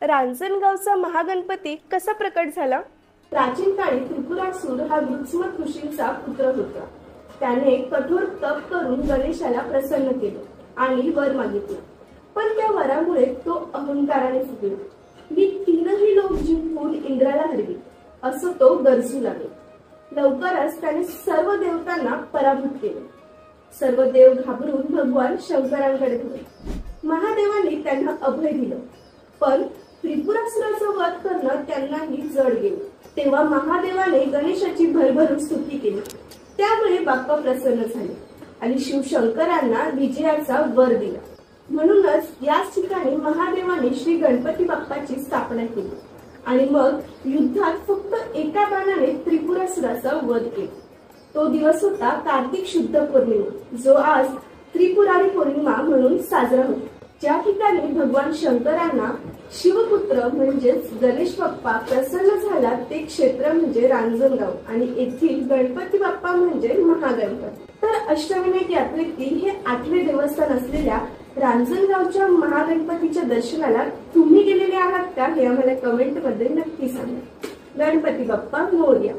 रांजणगावचा महागणपती कसा प्रकट झाला? प्राचीन काळी त्रिपुरासूर हा वृत्समत ऋषींचा पुत्र होता. त्याने कठोर तप करून गणेशाला प्रसन्न केले आणि वर मागितले. पण त्या वरामुळे तो अहंकाराने फुगला. मी तीनही लोक जिंकून इंद्राला हरवी असं तो गरजू लागला. लवकरच त्याने सर्व देवतांना पराभूत केले. सर्व देव घाबरून भगवान शंकरांकडे धावले. महादेवांनी त्यांना अभय दिलं, पण त्रिपुरासुराचा वध करणं त्यांनाही जड गेलं. तेव्हा महादेवाने गणेशाची भरभरून स्तुती केली. त्यामुळे बाप्पा प्रसन्न झाले आणि शिवशंकरांना विजयाचा वर दिला. म्हणूनच याच ठिकाणी महादेवाने श्री गणपती बाप्पाची स्थापना केली आणि मग युद्धात फक्त एका बाणाने त्रिपुरासुराचा वध केला. तो दिवस होता कार्तिक शुद्ध पौर्णिमा, जो आज त्रिपुरारी पौर्णिमा म्हणून साजरा होतो. ज्या ठिकाणी भगवान शंकरांना शिवपुत्र म्हणजेच गणेश बाप्पा प्रसन्न झाला ते क्षेत्र म्हणजे रांजणगाव आणि येथील गणपती बाप्पा म्हणजे महागणपती. तर अष्टविनायक यात्रेतील हे 8वे देवस्थान असलेल्या रांजणगावच्या महागणपतीच्या दर्शनाला तुम्ही गेलेले आहात का हे आम्हाला कमेंट मध्ये नक्की सांगा. गणपती बाप्पा मोरया.